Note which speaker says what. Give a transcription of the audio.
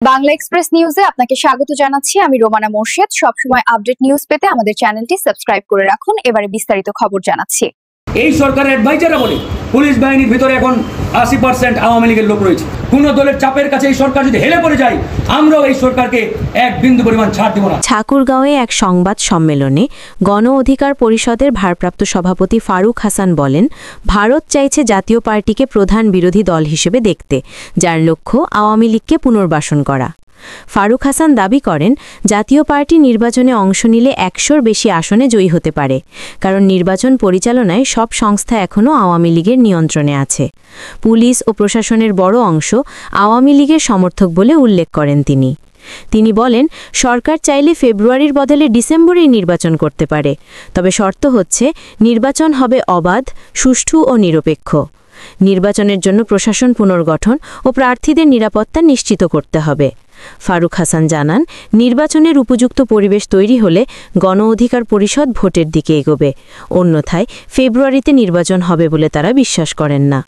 Speaker 1: Bangla express নিউজে আপনাকে স্বাগত জানাচ্ছি। আমি রোমানা মোর্শেদ। সবসময় আপডেট নিউজ পেতে আমাদের চ্যানেলটি সাবস্ক্রাইব করে রাখুন। এবারে বিস্তারিত খবর জানাচ্ছি।
Speaker 2: এই সরকারের অ্যাডভাইজাররা বলে পুলিশ বাহিনীর ভিতরে এখন 80% আওয়ামী লীগের লোক রয়েছে। কোন দলের চাপের কাছে এই সরকার যদি হেলে পড়ে যায়, আমরাও এই সরকারকে এক বিন্দু পরিমাণ ছাড় দেব না।
Speaker 3: ঠাকুরগাঁওয়ে এক সংবাদ সম্মেলনে গণ অধিকার পরিষদের ভারপ্রাপ্ত সভাপতি ফারুক হাসান বলেন, ভারত চাইছে জাতীয় পার্টিকে প্রধান বিরোধী দল হিসেবে দেখতে, যার লক্ষ্য আওয়ামী লীগকে পুনর্বাসন করা। ফারুক হাসান দাবি করেন, জাতীয় পার্টি নির্বাচনে অংশ নিলে 100-র বেশি আসনে জয়ী হতে পারে, কারণ নির্বাচন পরিচালনায় সব সংস্থা এখনও আওয়ামী লীগের নিয়ন্ত্রণে আছে। পুলিশ ও প্রশাসনের বড় অংশ আওয়ামী লীগের সমর্থক বলে উল্লেখ করেন তিনি বলেন, সরকার চাইলে ফেব্রুয়ারির বদলে ডিসেম্বরেই নির্বাচন করতে পারে, তবে শর্ত হচ্ছে নির্বাচন হবে অবাধ, সুষ্ঠু ও নিরপেক্ষ। নির্বাচনের জন্য প্রশাসন পুনর্গঠন ও প্রার্থীদের নিরাপত্তা নিশ্চিত করতে হবে। ফারুক হাসান জানান, নির্বাচনের উপযুক্ত পরিবেশ তৈরি হলে গণ অধিকার পরিষদ ভোটের দিকে এগোবে, অন্যথায় ফেব্রুয়ারিতে নির্বাচন হবে বলে তারা বিশ্বাস করেন না।